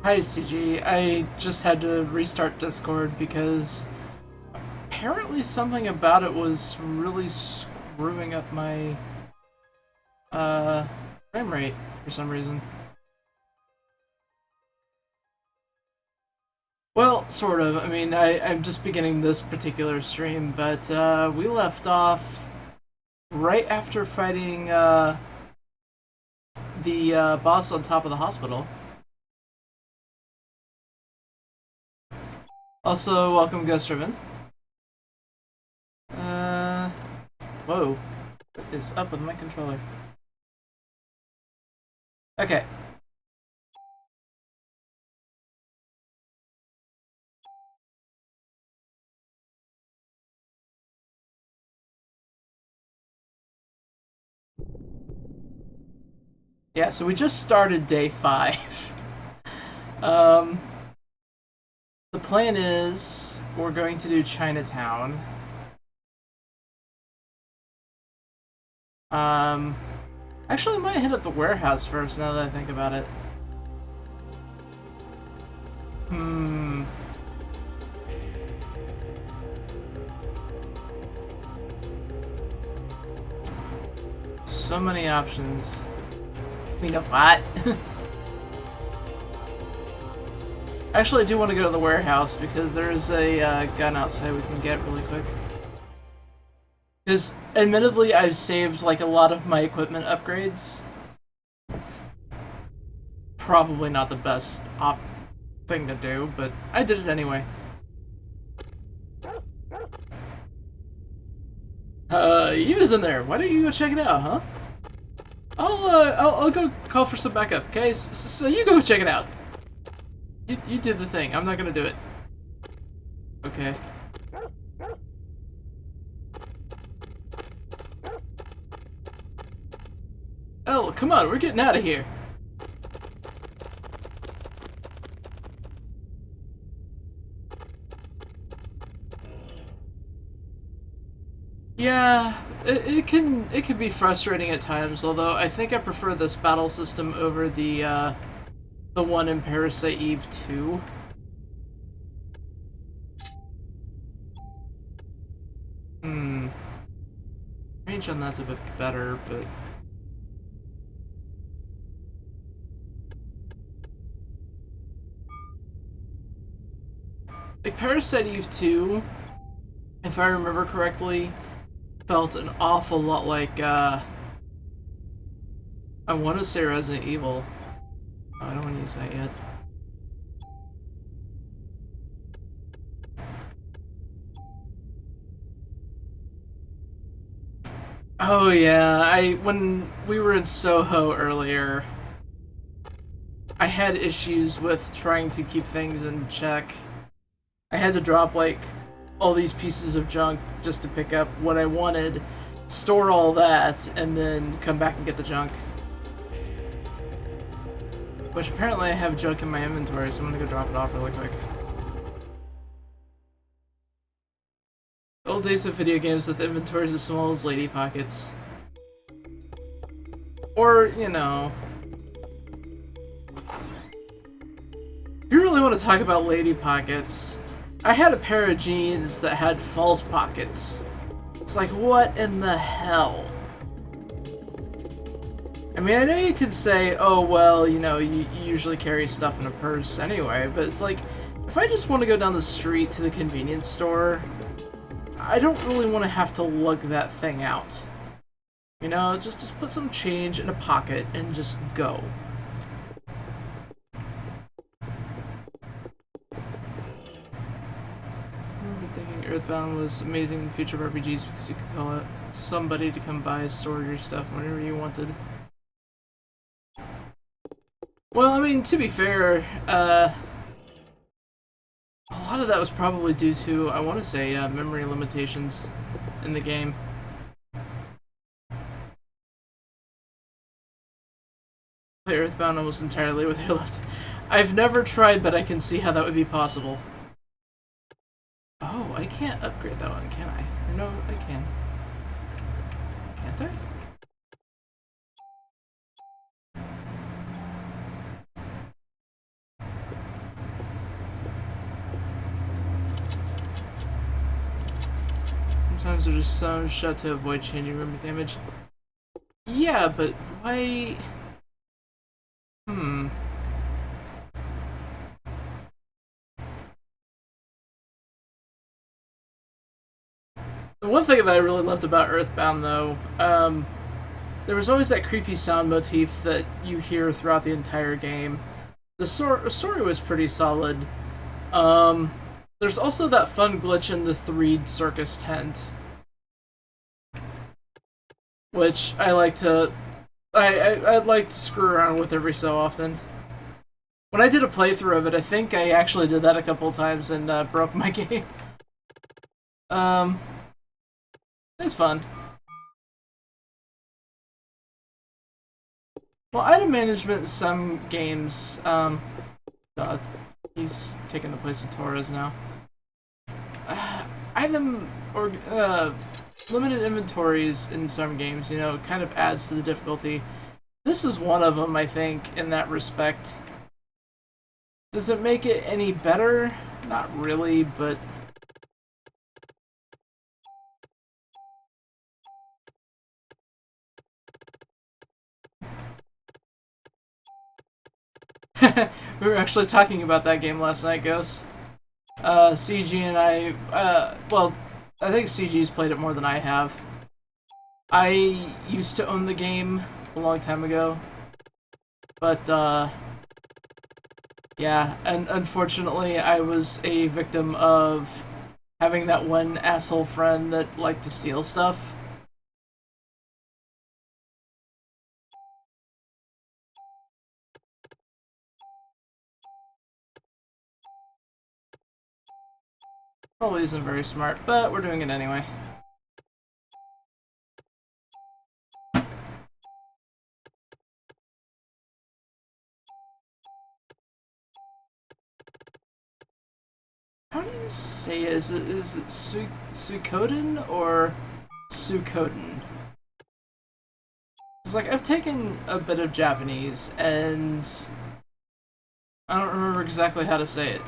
Hi CG, I just had to restart Discord because apparently something about it was really screwing up my frame rate for some reason. Well, sort of. I mean, I'm just beginning this particular stream, but we left off right after fighting the boss on top of the hospital. Also, welcome Ghost Ribbon. Uh, whoa. What is up with my controller? Okay. Yeah, so we just started day 5. Um, the plan is we're going to do Chinatown. Um, actually, I might hit up the warehouse first now that I think about it. Hmm. So many options. You know what? Actually, I do want to go to the warehouse because there is a gun outside we can get really quick. Because, admittedly, I've saved like a lot of my equipment upgrades. Probably not the best thing to do, but I did it anyway. You was in there. Why don't you go check it out, huh? I'll go call for some backup, okay? So you go check it out. You do the thing. I'm not gonna do it. Okay. Oh, come on, we're getting out of here. Yeah, it can be frustrating at times, although I think I prefer this battle system over the one in Parasite Eve 2. Hmm. Range on that's a bit better, but like Parasite Eve 2, if I remember correctly, felt an awful lot like I want to say Resident Evil. Oh, I don't want to use that yet. Oh yeah, when we were in Soho earlier, I had issues with trying to keep things in check. I had to drop like all these pieces of junk just to pick up what I wanted, store all that, and then come back and get the junk. Which apparently I have junk in my inventory, so I'm gonna go drop it off really quick. Old days of video games with inventories as small as lady pockets. Or, you know... If you really want to talk about lady pockets, I had a pair of jeans that had false pockets. It's like, what in the hell? I mean, I know you could say, oh, well, you know, you usually carry stuff in a purse anyway, but it's like, if I just want to go down the street to the convenience store, I don't really want to have to lug that thing out. You know, just put some change in a pocket and just go. Earthbound was amazing in the future of RPGs because you could call it somebody to come by and store your stuff whenever you wanted. Well, I mean, to be fair, a lot of that was probably due to, I want to say, memory limitations in the game. Play Earthbound almost entirely with your left. I've never tried, but I can see how that would be possible. Oh, I can't upgrade that one, can I? No, I can. Can't I? times are just sewn shut to avoid changing room damage. Yeah, but why... Hmm. The one thing that I really loved about Earthbound, though, there was always that creepy sound motif that you hear throughout the entire game. The story was pretty solid. Um, there's also that fun glitch in the 3D circus tent, which I like to... I'd like to screw around with every so often. When I did a playthrough of it, I think I actually did that a couple of times and broke my game. Um, it's fun. Well, item management in some games, God, he's taking the place of Torres now. Item or limited inventories in some games, you know, kind of adds to the difficulty. This is one of them, I think, in that respect. Does it make it any better? Not really, but... we were actually talking about that game last night, Ghost. CG and I, well, I think CG's played it more than I have. I used to own the game a long time ago, but, yeah, and unfortunately I was a victim of having that one asshole friend that liked to steal stuff. Probably isn't very smart, but we're doing it anyway. How do you say it? Is it Suikoden or Suikoden? It's like, I've taken a bit of Japanese, and I don't remember exactly how to say it.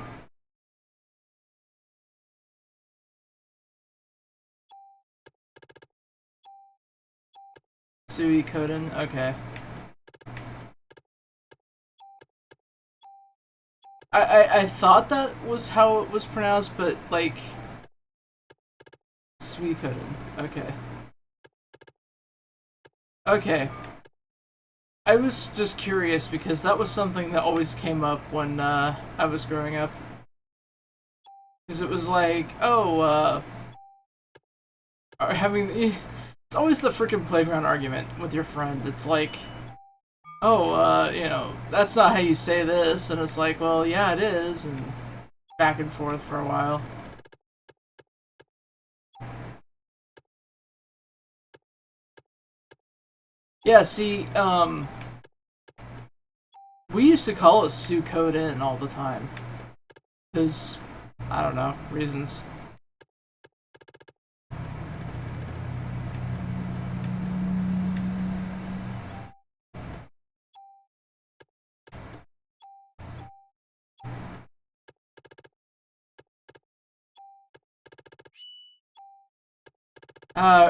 Suikoden? Okay. I thought that was how it was pronounced, but, like... Suikoden. Okay. Okay. I was just curious, because that was something that always came up when, I was growing up. Because it was like, oh, having... It's always the freaking playground argument with your friend. It's like... oh, you know, that's not how you say this, and it's like, well, yeah, it is, and back and forth for a while. Yeah, see, we used to call it Suikoden all the time, because, I don't know, reasons.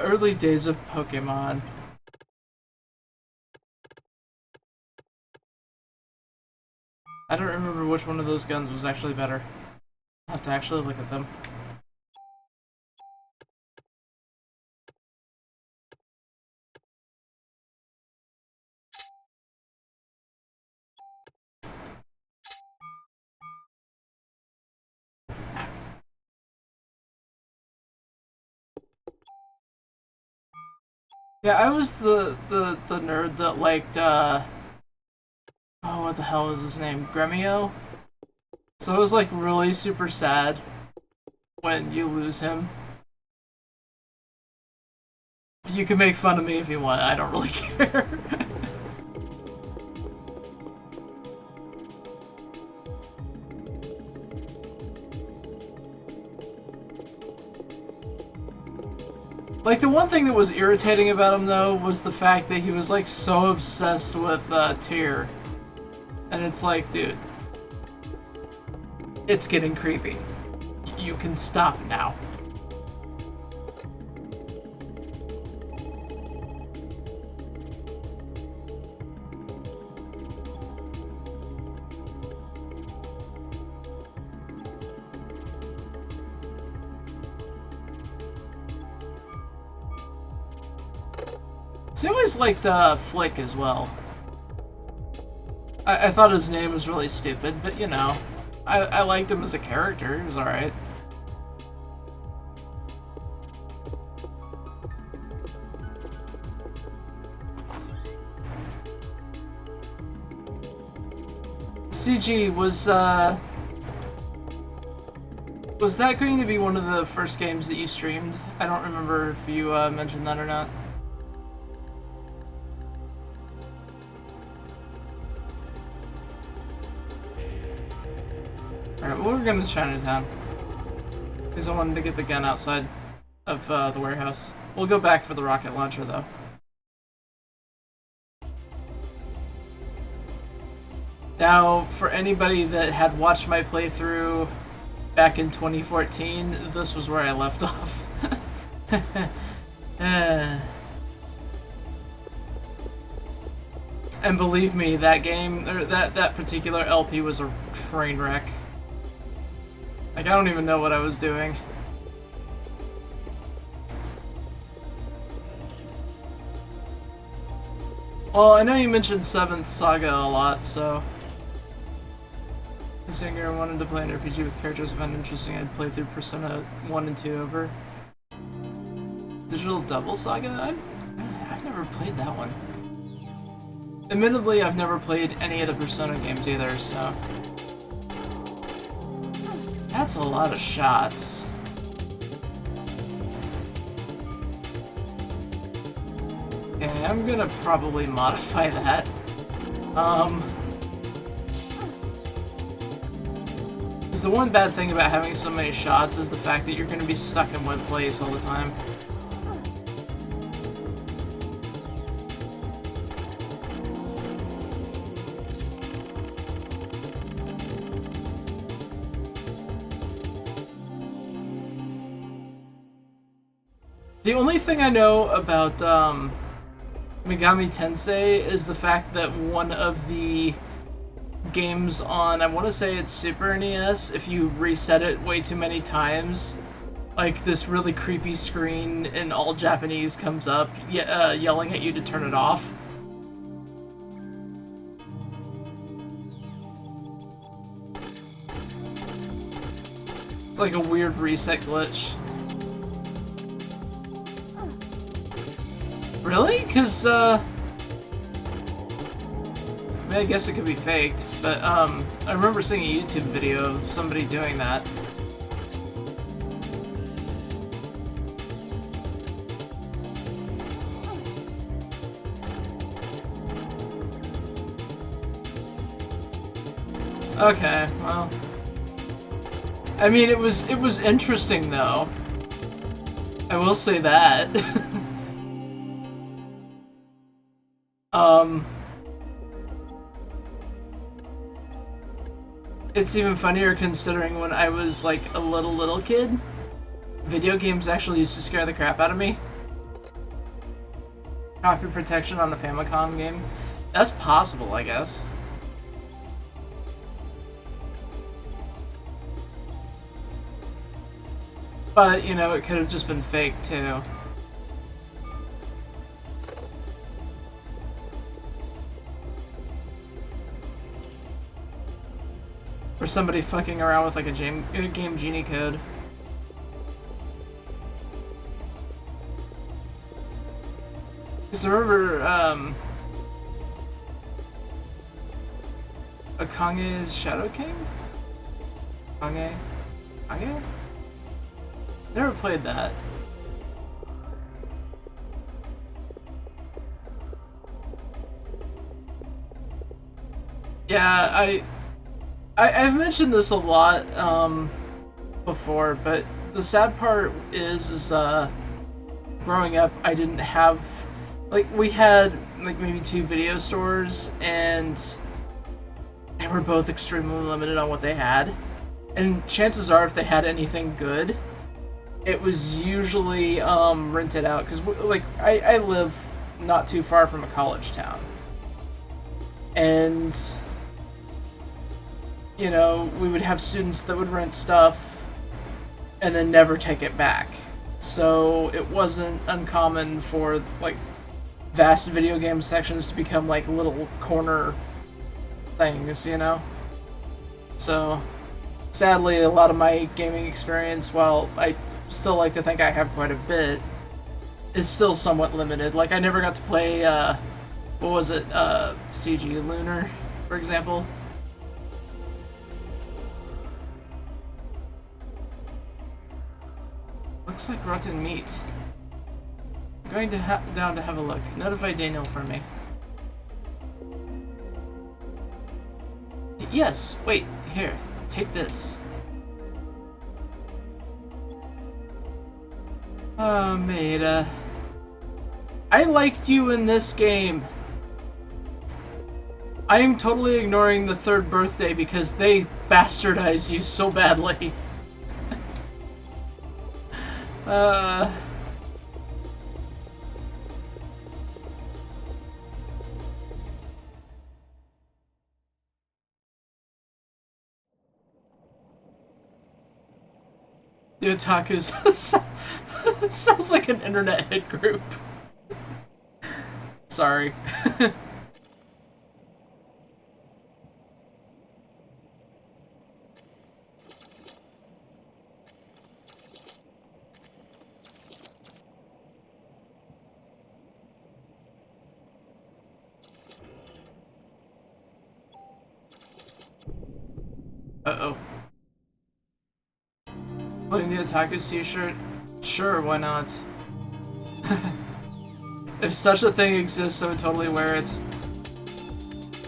Early days of Pokemon. I don't remember which one of those guns was actually better. I'll have to actually look at them. Yeah, I was the nerd that liked, oh, what the hell is his name? Gremio? So it was, like, really super sad when you lose him. You can make fun of me if you want, I don't really care. Like, the one thing that was irritating about him, though, was the fact that he was, like, so obsessed with, Tyr. And it's like, dude, it's getting creepy. You can stop now. So I always liked Flick as well. I thought his name was really stupid, but you know, I liked him as a character. He was alright. CG, was that going to be one of the first games that you streamed? I don't remember if you mentioned that or not. Alright, well, we're going to Chinatown. Because I wanted to get the gun outside of the warehouse. We'll go back for the rocket launcher, though. Now, for anybody that had watched my playthrough back in 2014, this was where I left off. And believe me, that game, or that particular LP was a train wreck. Like, I don't even know what I was doing. Well, I know you mentioned 7th Saga a lot, so... Singer wanted to play an RPG with characters I found interesting. I'd play through Persona 1 and 2 over. Digital Double Saga? I've never played that one. Admittedly, I've never played any of the Persona games either, so... That's a lot of shots. Okay, I'm gonna probably modify that. Because the one bad thing about having so many shots is the fact that you're gonna be stuck in one place all the time. The only thing I know about Megami Tensei is the fact that one of the games on, I want to say it's Super NES, if you reset it way too many times, like this really creepy screen in all Japanese comes up, yelling at you to turn it off. It's like a weird reset glitch. Really? Because, I mean, I guess it could be faked, but, I remember seeing a YouTube video of somebody doing that. Okay, well... I mean, it was interesting, though. I will say that. It's even funnier considering when I was like a little kid, video games actually used to scare the crap out of me. Copy protection on the Famicom game. That's possible, I guess. But, you know, it could have just been fake, too. Or somebody fucking around with like a Game Genie code. Because I remember, Akange's Shadow King? Akange? Never played that. Yeah, I've mentioned this a lot before, but the sad part is growing up, I didn't have, like, we had like maybe 2 video stores, and they were both extremely limited on what they had. And chances are, if they had anything good, it was usually rented out, because like I live not too far from a college town, and you know, we would have students that would rent stuff and then never take it back. So it wasn't uncommon for, like, vast video game sections to become like little corner things, you know? So, sadly, a lot of my gaming experience, while I still like to think I have quite a bit, is still somewhat limited. Like, I never got to play, what was it, CG Lunar, for example. Looks like rotten meat. I'm going down to have a look. Notify Daniel for me. Yes, wait, here, take this. Oh, Maida. I liked you in this game. I am totally ignoring the third birthday because they bastardized you so badly. The otakus sounds like an internet hit group. Sorry. Uh-oh. Putting the otaku t-shirt? Sure, why not? If such a thing exists, I would totally wear it.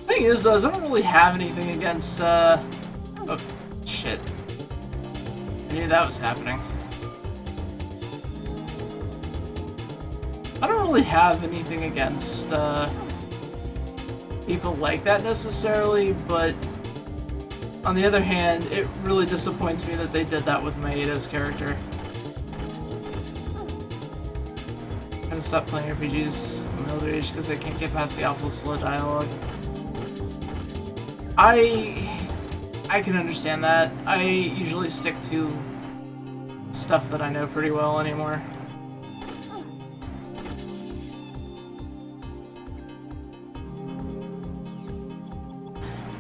Thing is, though, I don't really have anything against, Oh, shit. I knew that was happening. I don't really have anything against, people like that necessarily, but on the other hand, it really disappoints me that they did that with Maeda's character. I'm gonna stop playing RPGs in the older age because I can't get past the awful slow dialogue. I can understand that. I usually stick to stuff that I know pretty well anymore.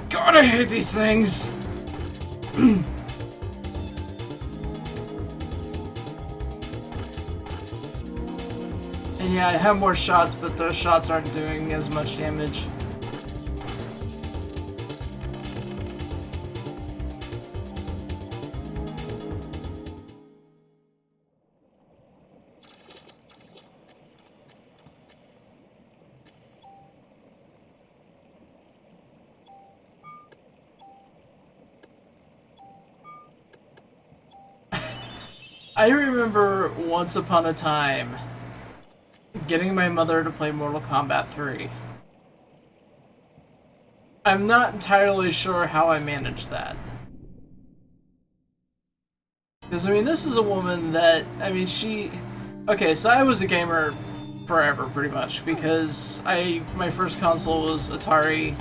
God, I hate these things! And yeah, I have more shots, but those shots aren't doing as much damage. I remember once upon a time getting my mother to play Mortal Kombat 3. I'm not entirely sure how I managed that. Because, I mean, this is a woman that, I mean, she... Okay, so I was a gamer forever, pretty much, because my first console was Atari.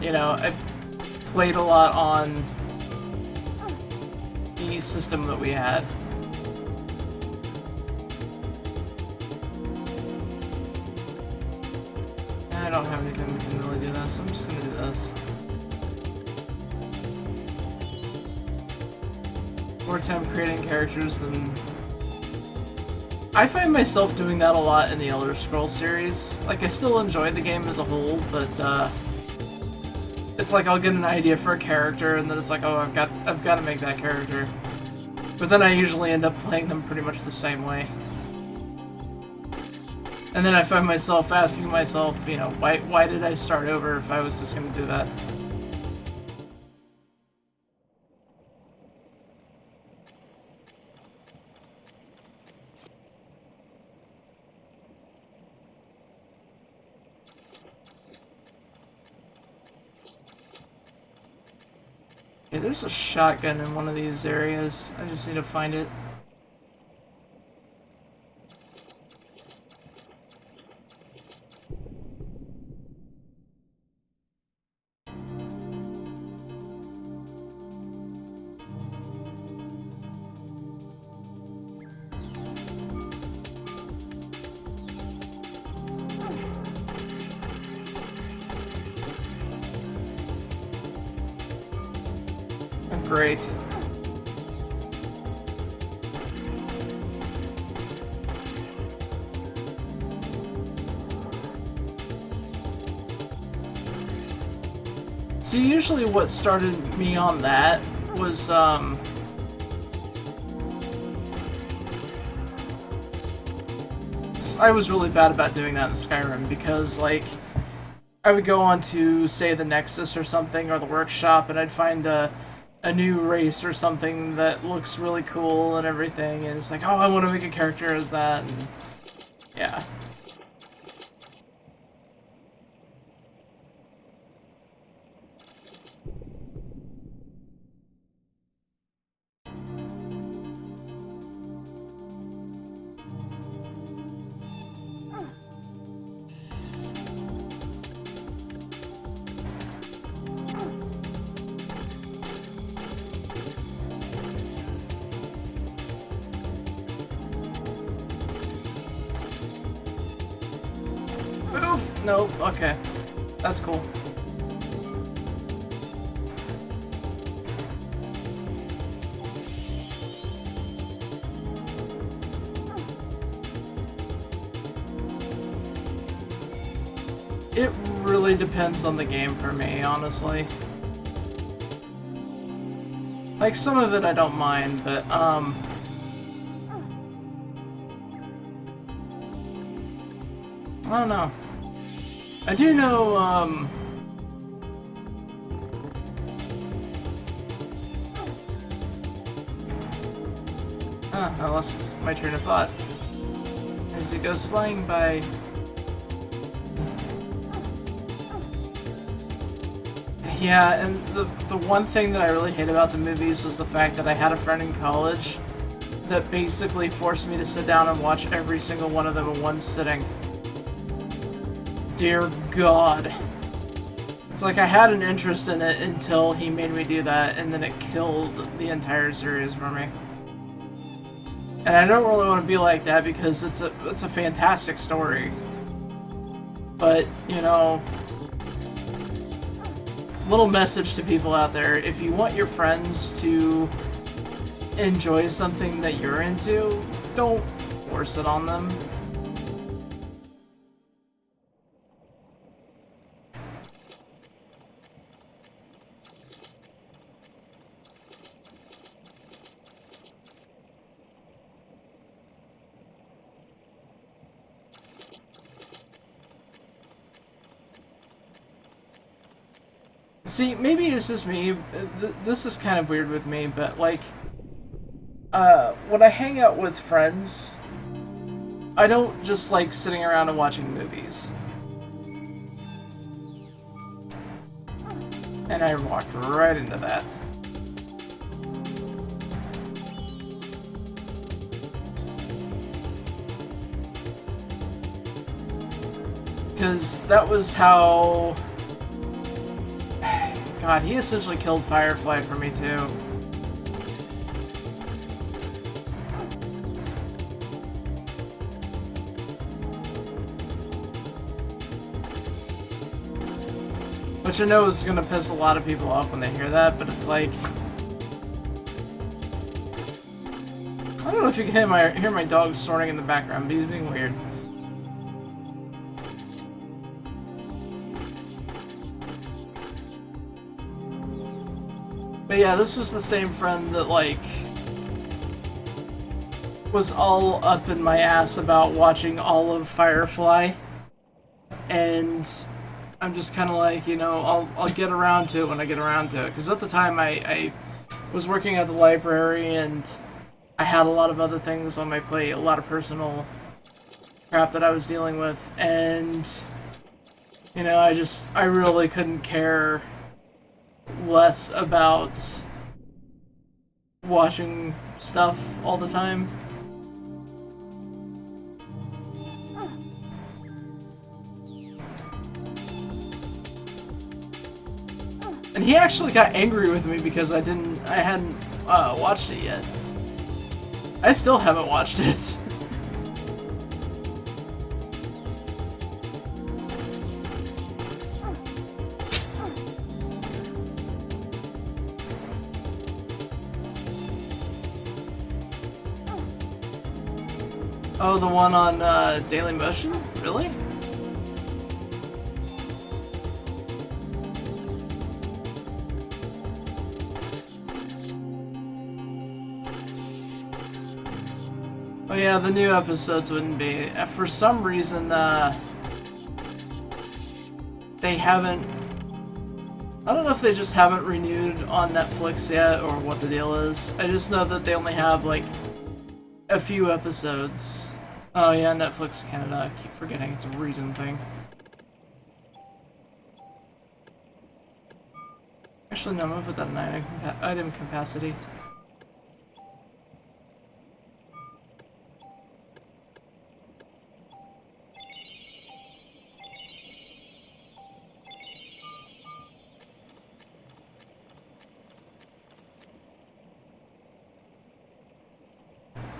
You know, I played a lot on the system that we had. I don't have anything we can really do this, so I'm just gonna do this. More time creating characters than... I find myself doing that a lot in the Elder Scrolls series. Like, I still enjoy the game as a whole, but, it's like I'll get an idea for a character, and then it's like, oh, I've got to make that character. But then I usually end up playing them pretty much the same way. And then I find myself asking myself, you know, why did I start over if I was just going to do that? Okay, there's a shotgun in one of these areas. I just need to find it. great. So usually what started me on that was, I was really bad about doing that in Skyrim because, like, I would go on to, say, the Nexus or something, or the Workshop, and I'd find a new race or something that looks really cool and everything, and it's like, oh, I want to make a character as that, and yeah. Move! Nope, okay. That's cool. It really depends on the game for me, honestly. Like, some of it I don't mind, but, I don't know. I do know, I lost my train of thought. As it goes flying by. Yeah, and the one thing that I really hate about the movies was the fact that I had a friend in college that basically forced me to sit down and watch every single one of them in one sitting. Dear God. It's like I had an interest in it until he made me do that, and then it killed the entire series for me. And I don't really want to be like that because it's a fantastic story. But, you know, little message to people out there, if you want your friends to enjoy something that you're into, don't force it on them. See, maybe it's just me. This is kind of weird with me, but like, when I hang out with friends, I don't just like sitting around and watching movies. And I walked right into that. Because that was how... God, he essentially killed Firefly for me, too. Which I know is going to piss a lot of people off when they hear that, but it's like... I don't know if you can hear my dog snorting in the background, but he's being weird. But yeah, this was the same friend that, like, was all up in my ass about watching all of Firefly. And I'm just kind of like, you know, I'll get around to it when I get around to it. Because at the time, I was working at the library, and I had a lot of other things on my plate, a lot of personal crap that I was dealing with. And, you know, I really couldn't care less about watching stuff all the time. And he actually got angry with me because I hadn't watched it yet. I still haven't watched it. Oh, the one on Daily Motion? Really? Oh yeah, the new episodes wouldn't be. For some reason, they haven't... I don't know if they just haven't renewed on Netflix yet, or what the deal is. I just know that they only have, like, a few episodes. Oh yeah, Netflix Canada. I keep forgetting it's a region thing. Actually, no, I'm gonna put that in item capacity.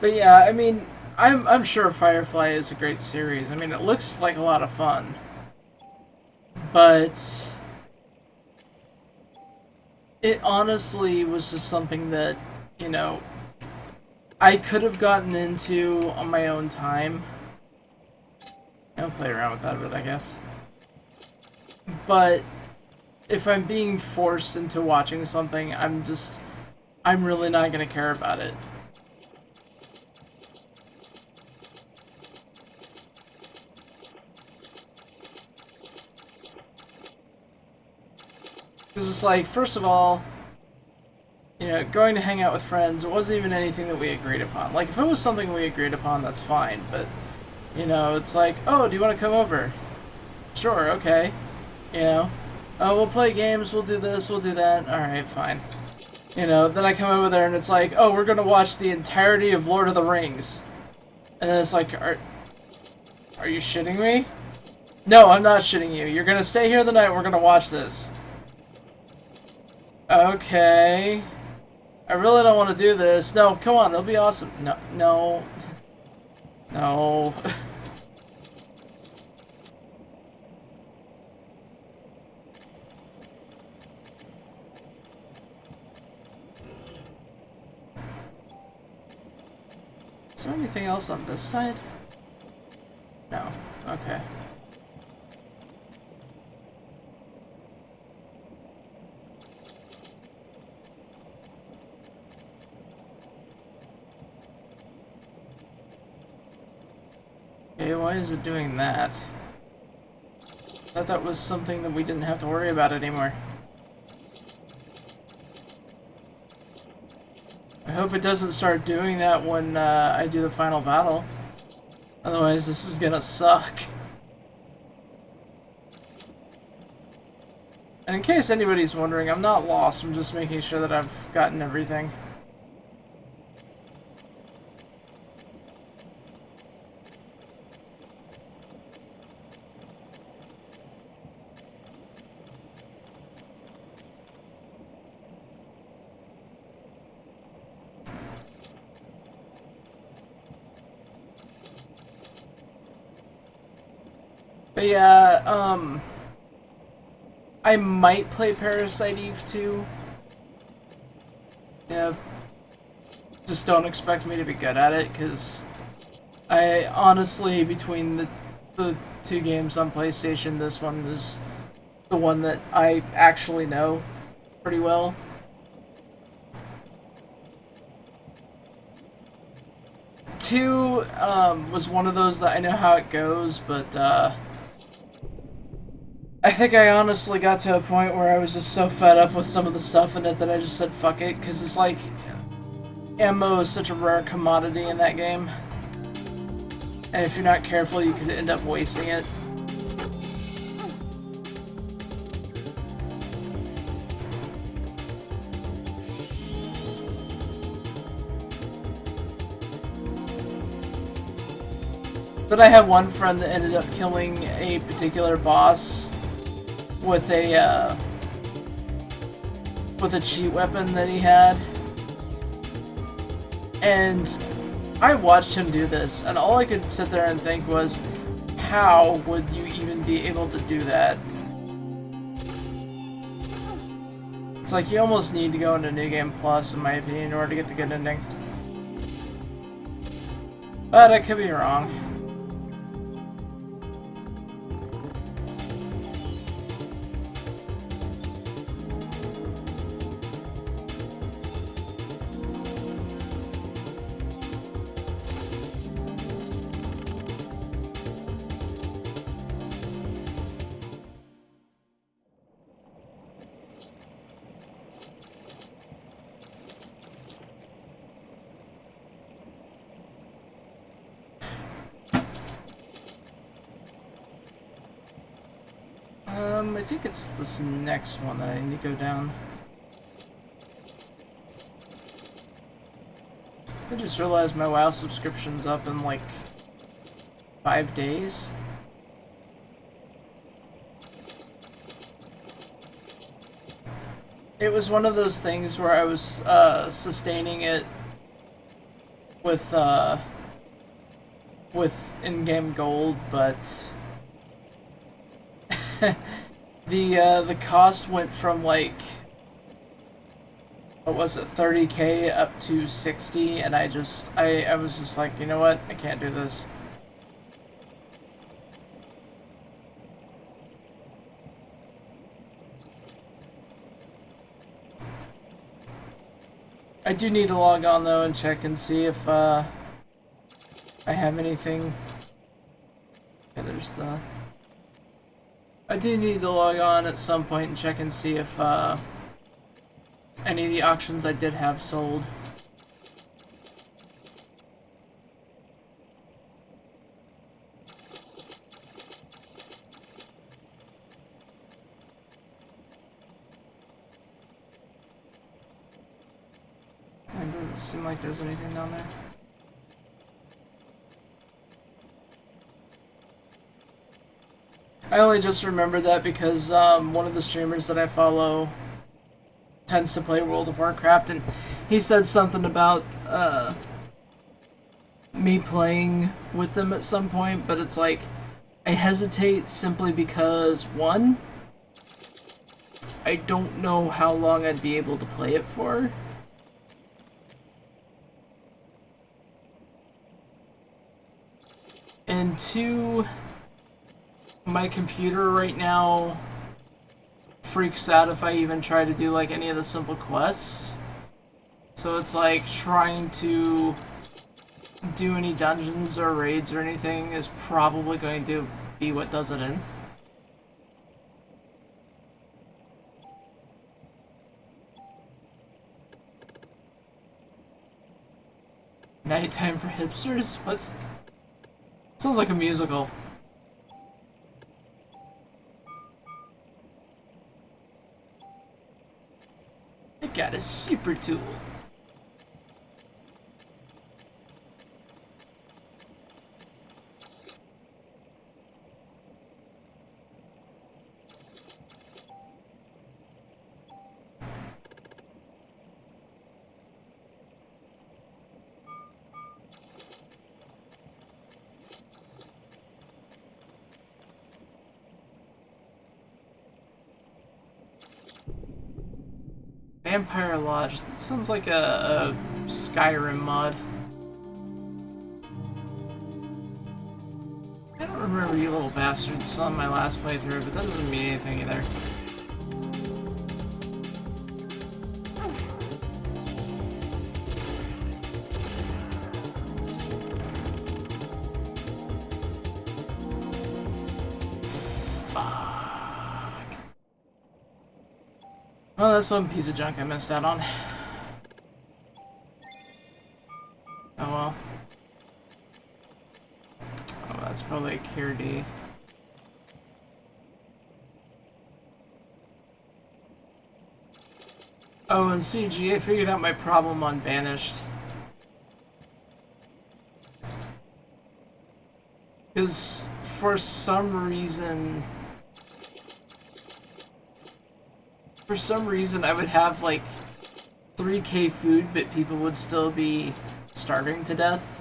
But yeah, I mean, I'm sure Firefly is a great series. I mean, it looks like a lot of fun, but it honestly was just something that, you know, I could have gotten into on my own time. I'll play around with that a bit, I guess. But if I'm being forced into watching something, I'm really not gonna care about it. Because it's like, first of all, you know, going to hang out with friends, it wasn't even anything that we agreed upon. Like, if it was something we agreed upon, that's fine, but, you know, it's like, oh, do you want to come over? Sure, okay. You know, oh, we'll play games, we'll do this, we'll do that, alright, fine. You know, then I come over there and it's like, oh, we're gonna watch the entirety of Lord of the Rings. And then it's like, are you shitting me? No, I'm not shitting you. You're gonna stay here the night, we're gonna watch this. Okay. I really don't want to do this. No, come on, it'll be awesome. No, no. No. Is there anything else on this side? No. Okay. Okay, why is it doing that? I thought that was something that we didn't have to worry about anymore. I hope it doesn't start doing that when I do the final battle. Otherwise, this is gonna suck. And in case anybody's wondering, I'm not lost, I'm just making sure that I've gotten everything. But yeah, I might play Parasite Eve 2. Yeah, just don't expect me to be good at it, because I honestly, between the two games on PlayStation, this one is the one that I actually know pretty well. Two was one of those that I know how it goes, but I think I honestly got to a point where I was just so fed up with some of the stuff in it that I just said fuck it, because it's like, ammo is such a rare commodity in that game. And if you're not careful, you could end up wasting it. But I had one friend that ended up killing a particular boss with a cheat weapon that he had. And I watched him do this, and all I could sit there and think was, how would you even be able to do that? It's like you almost need to go into New Game Plus, in my opinion, in order to get the good ending. But I could be wrong. I think it's this next one that I need to go down. I just realized my WoW subscription's up in like 5 days. It was one of those things where I was sustaining it with in-game gold, but the cost went from like, what was it, 30K up to 60, and I was just like, you know what, I can't do this. I do need to log on though and check and see if I have anything. Yeah, there's the. I do need to log on at some point and check and see if any of the auctions I did have sold. It doesn't seem like there's anything down there. I only just remembered that because one of the streamers that I follow tends to play World of Warcraft, and he said something about me playing with them at some point, but it's like, I hesitate simply because, one, I don't know how long I'd be able to play it for. And two, my computer right now freaks out if I even try to do like any of the simple quests. So it's like trying to do any dungeons or raids or anything is probably going to be what does it in. Nighttime for hipsters? What? Sounds like a musical. I got a super tool. Vampire Lodge. That sounds like a Skyrim mod. I don't remember you little bastards on my last playthrough, but that doesn't mean anything either. Oh, that's one piece of junk I missed out on. Oh well. Oh, that's probably a Cure D. Oh, and CG, I figured out my problem on Banished. Because for some reason I would have like 3K food, but people would still be starving to death.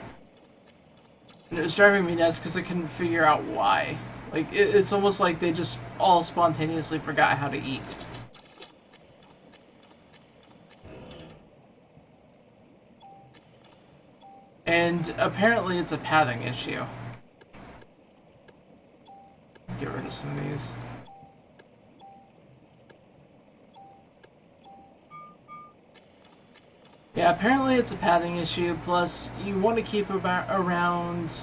And it was driving me nuts because I couldn't figure out why. Like, it's almost like they just all spontaneously forgot how to eat. And apparently it's a padding issue. Get rid of some of these. Yeah, apparently it's a padding issue, plus you want to keep about around...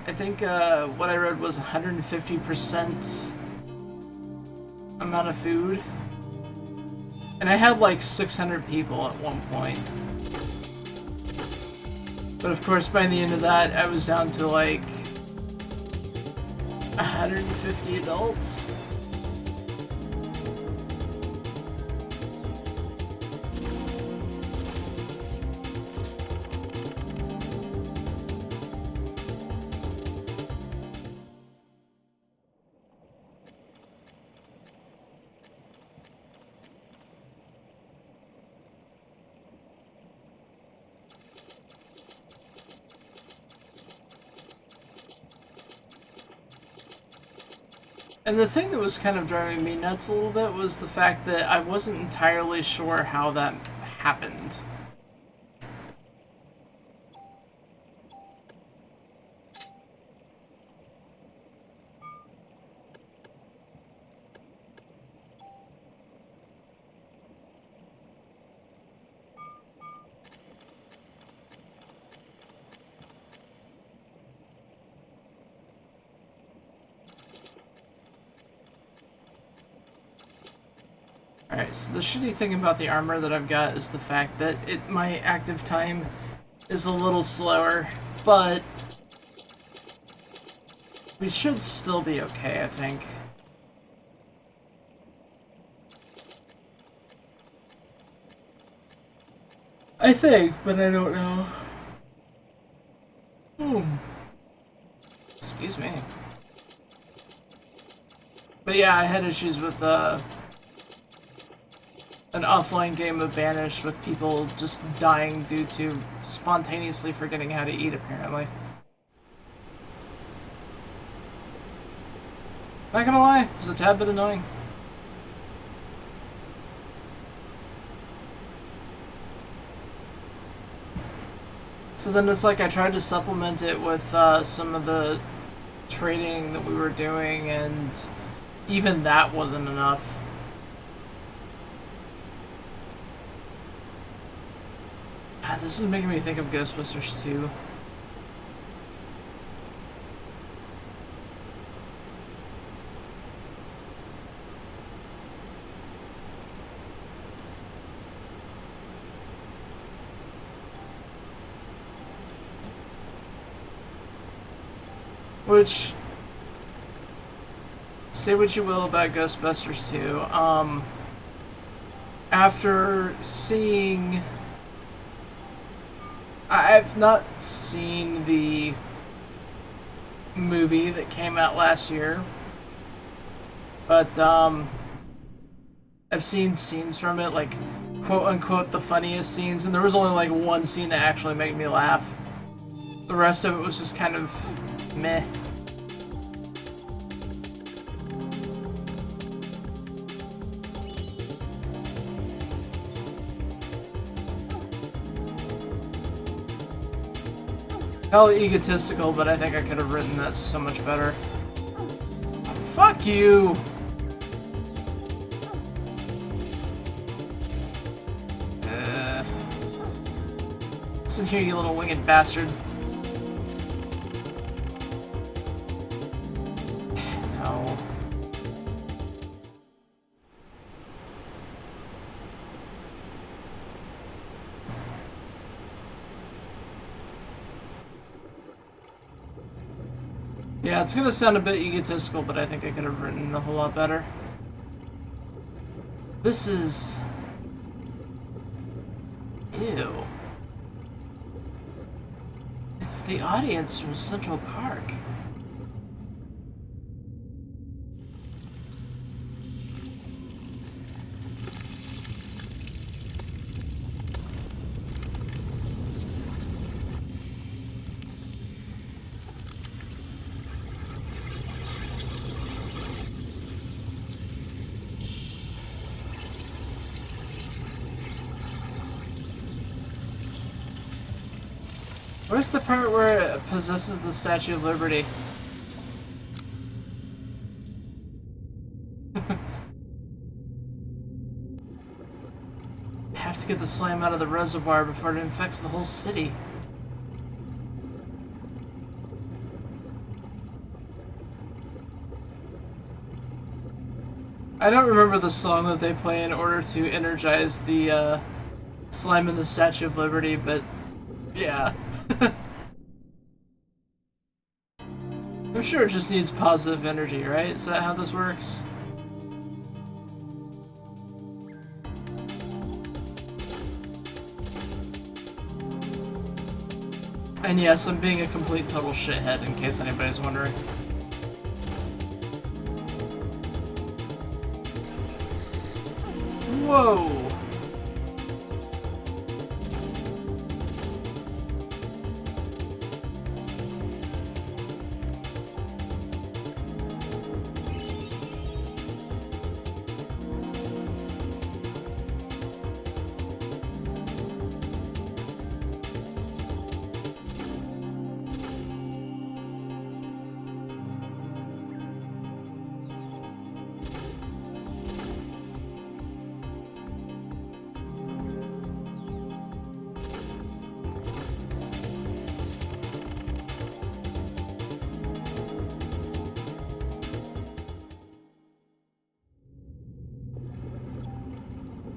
I think what I read was 150% amount of food. And I had like 600 people at one point. But of course, by the end of that, I was down to like 150 adults. And the thing that was kind of driving me nuts a little bit was the fact that I wasn't entirely sure how that happened. Alright, so the shitty thing about the armor that I've got is the fact that my active time is a little slower, but we should still be okay, I think. I think, but I don't know. Excuse me. But yeah, I had issues with an offline game of Banish with people just dying due to spontaneously forgetting how to eat, apparently. Not gonna lie, it was a tad bit annoying. So then it's like I tried to supplement it with some of the trading that we were doing, and even that wasn't enough. This is making me think of Ghostbusters 2. Which, say what you will about Ghostbusters 2, after seeing... I've not seen the movie that came out last year, but I've seen scenes from it, like quote-unquote the funniest scenes, and there was only like one scene that actually made me laugh. The rest of it was just kind of meh. Hell, egotistical, but I think I could have written that so much better. Oh, fuck you! Listen here, you little winged bastard. No. Yeah, it's gonna sound a bit egotistical, but I think I could have written a whole lot better. This is... Ew. It's the audience from Central Park. Where's the part where it possesses the Statue of Liberty? I have to get the slime out of the reservoir before it infects the whole city. I don't remember the song that they play in order to energize the slime in the Statue of Liberty, but yeah. I'm sure it just needs positive energy, right? Is that how this works? And yes, I'm being a complete total shithead in case anybody's wondering. Whoa!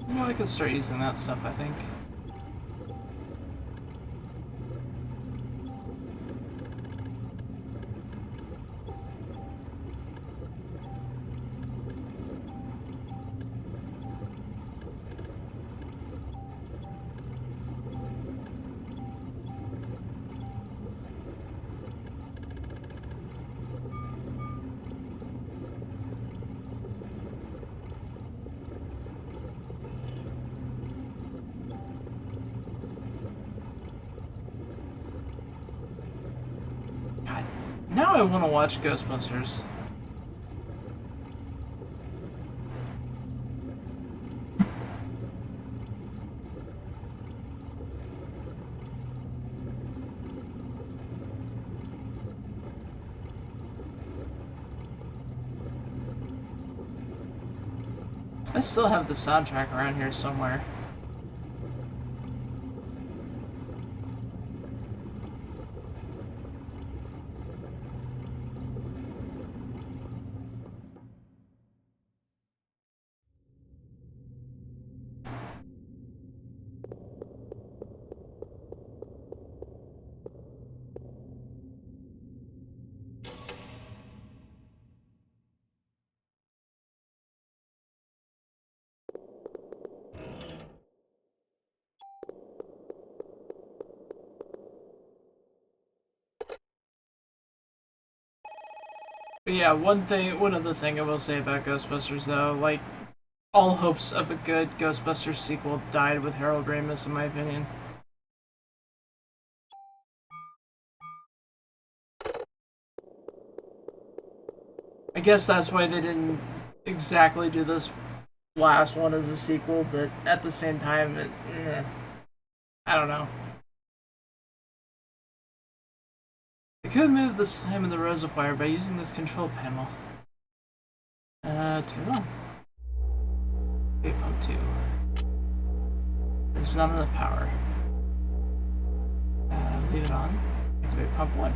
You know, I could start using that stuff, I think. God, now I want to watch Ghostbusters. I still have the soundtrack around here somewhere. But yeah, one other thing I will say about Ghostbusters though, like, all hopes of a good Ghostbusters sequel died with Harold Ramis, in my opinion. I guess that's why they didn't exactly do this last one as a sequel, but at the same time, I don't know. I could move the slime in the reservoir by using this control panel. Turn it on. Okay, pump 2. There's not enough power. Leave it on. Activate pump 1.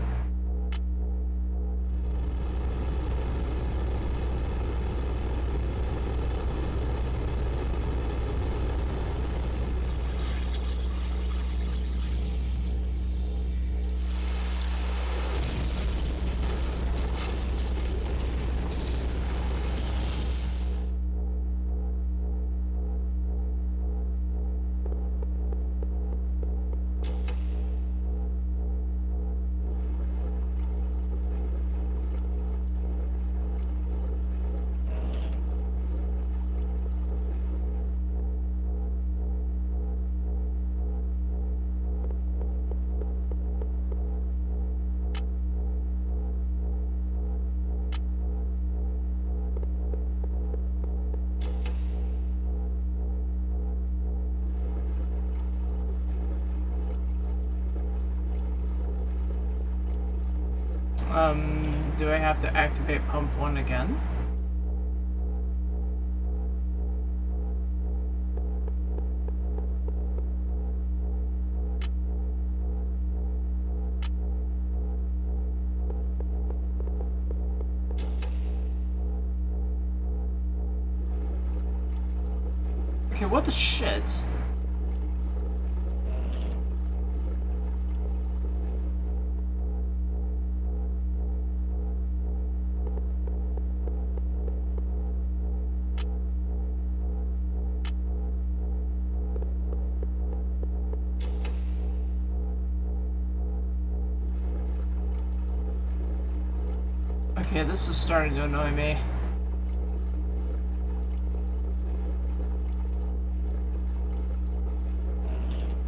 Do I have to activate pump 1 again? Okay, what the shit? Okay, this is starting to annoy me.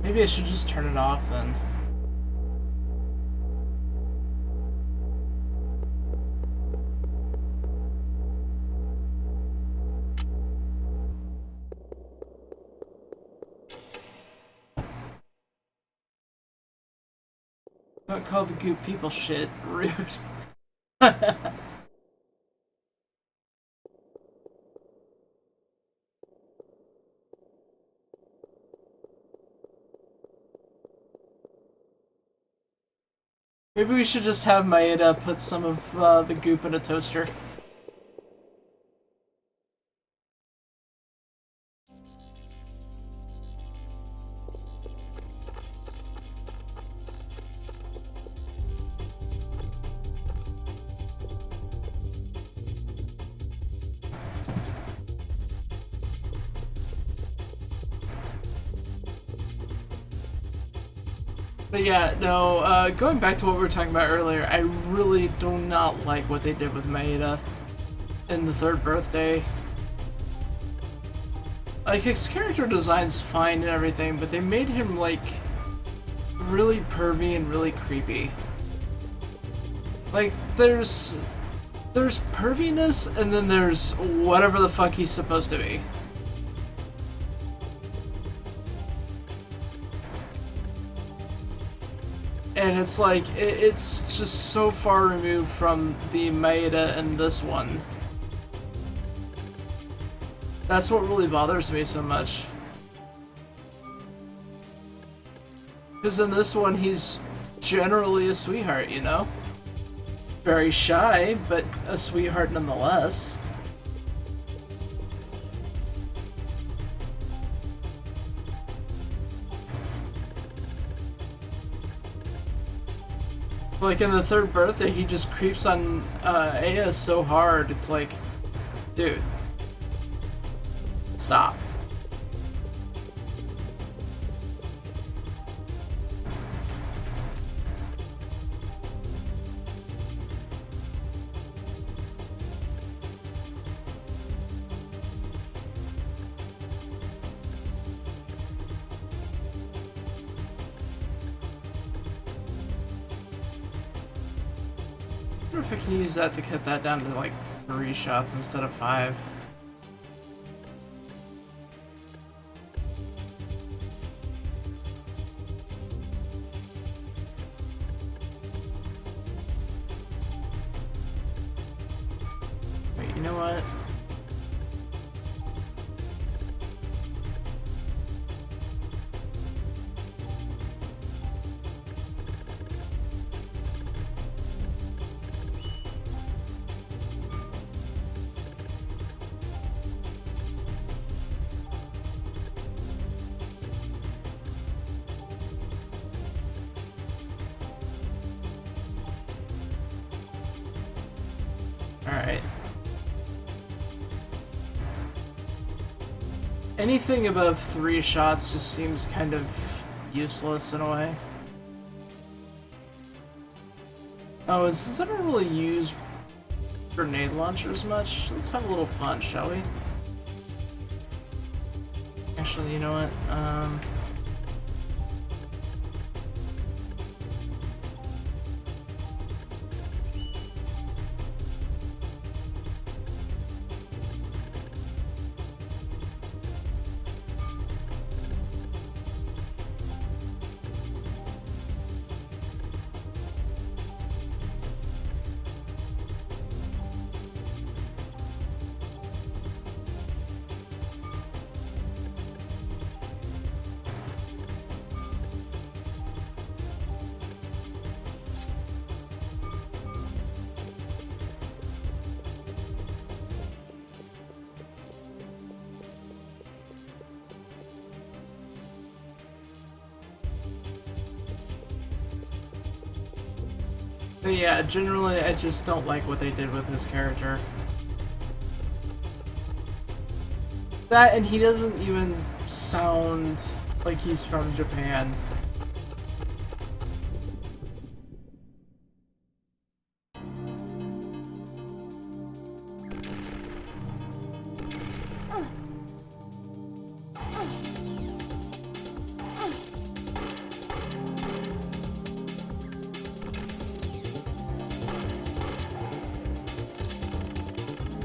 Maybe I should just turn it off then. Don't call the goop people shit. Rude. Maybe we should just have Maeda put some of the goop in a toaster. But yeah, no, going back to what we were talking about earlier, I really do not like what they did with Maeda in the third birthday. Like, his character design's fine and everything, but they made him, like, really pervy and really creepy. Like, there's perviness, and then there's whatever the fuck he's supposed to be. And it's like, it's just so far removed from the Maeda in this one. That's what really bothers me so much. Because in this one, he's generally a sweetheart, you know? Very shy, but a sweetheart nonetheless. Like in the third birthday, he just creeps on Aya so hard, it's like, dude, stop. I wonder if I can use that to cut that down to like 3 shots instead of 5. Wait, you know what? Alright. Anything above 3 shots just seems kind of useless in a way. Oh, since I don't really use grenade launchers much, let's have a little fun, shall we? Actually, you know what? But yeah, generally I just don't like what they did with his character. That, and he doesn't even sound like he's from Japan.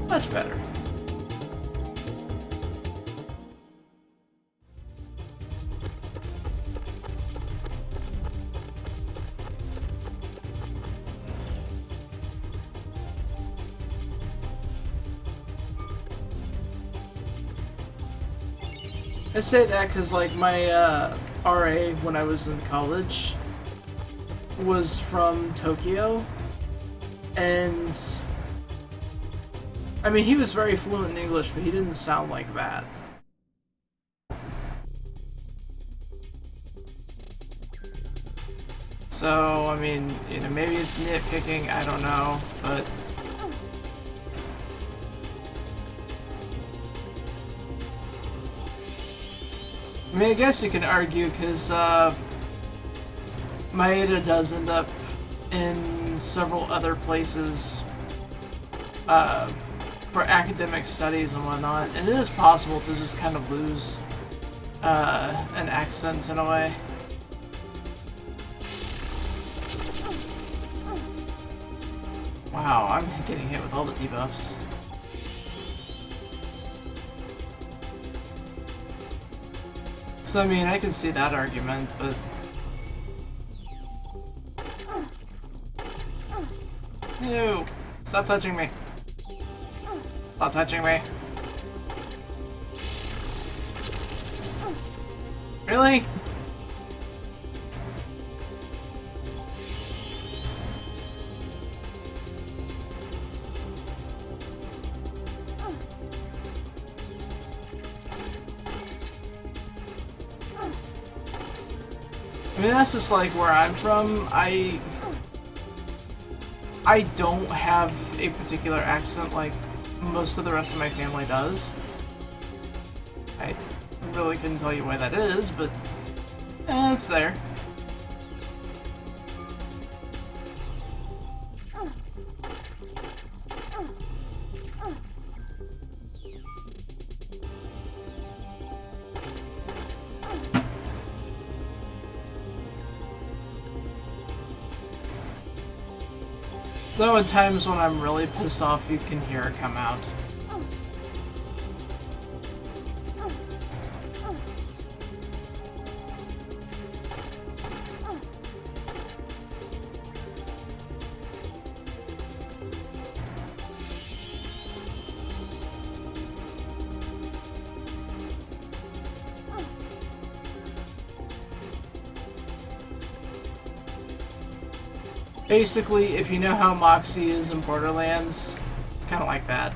Much better. I say that because, like, my RA when I was in college was from Tokyo, and I mean, he was very fluent in English, but he didn't sound like that. So, I mean, you know, maybe it's nitpicking, I don't know, but I mean, I guess you can argue, because Maeda does end up in several other places for academic studies and whatnot, and it is possible to just kind of lose an accent in a way. Wow, I'm getting hit with all the debuffs. So, I mean, I can see that argument, but ew! Stop touching me! Stop touching me! Really? I mean, that's just like where I'm from. I don't have a particular accent like most of the rest of my family does. I really couldn't tell you why that is, but it's there. Though at times when I'm really pissed off, you can hear it come out. Basically, if you know how Moxie is in Borderlands, it's kind of like that.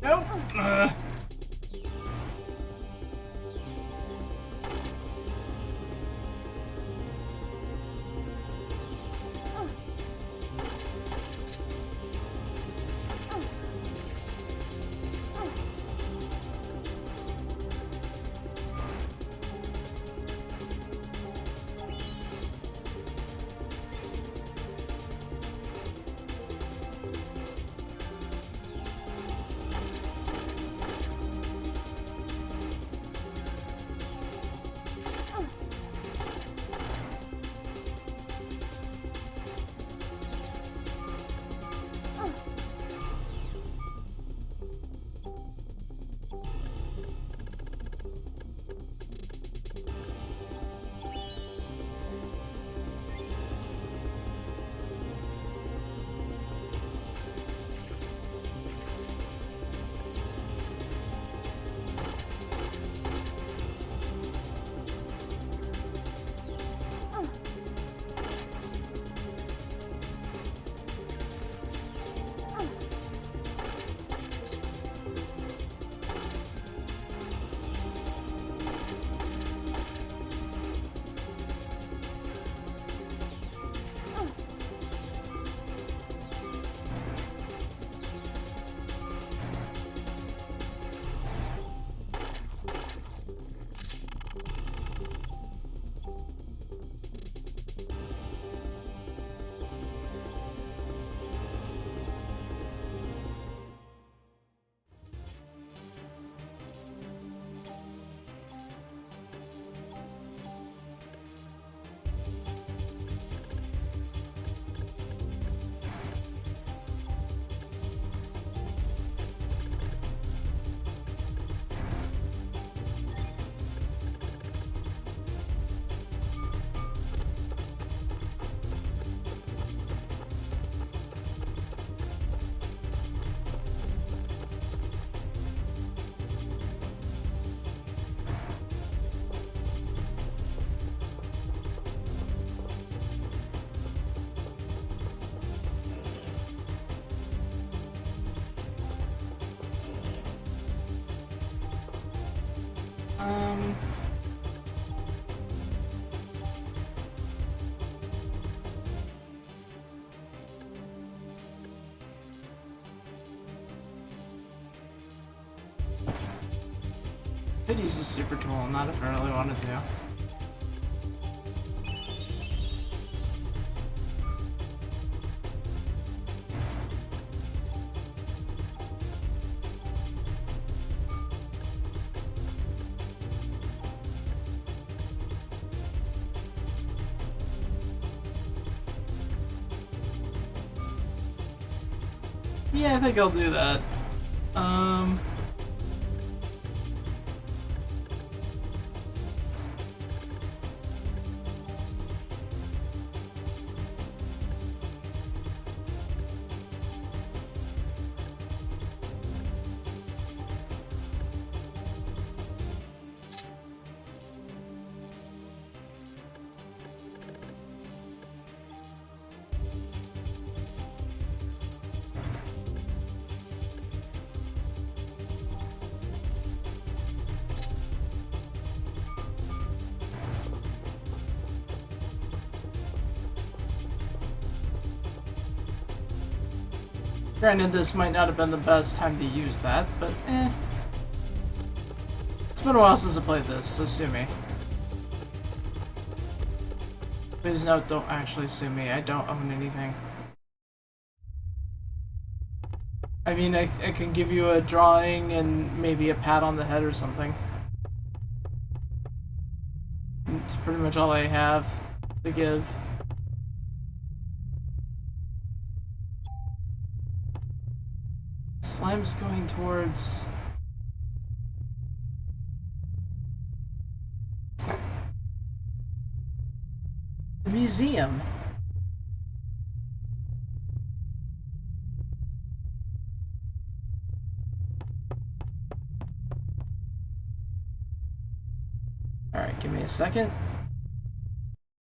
Nope. Um. Could use a super tool, not if I really wanted to. Yeah, I think I'll do that. Granted, this might not have been the best time to use that, but eh. It's been a while since I played this, so sue me. Please note, don't actually sue me. I don't own anything. I mean, I can give you a drawing and maybe a pat on the head or something. It's pretty much all I have to give. Slime's going towards... the museum. Alright, give me a second.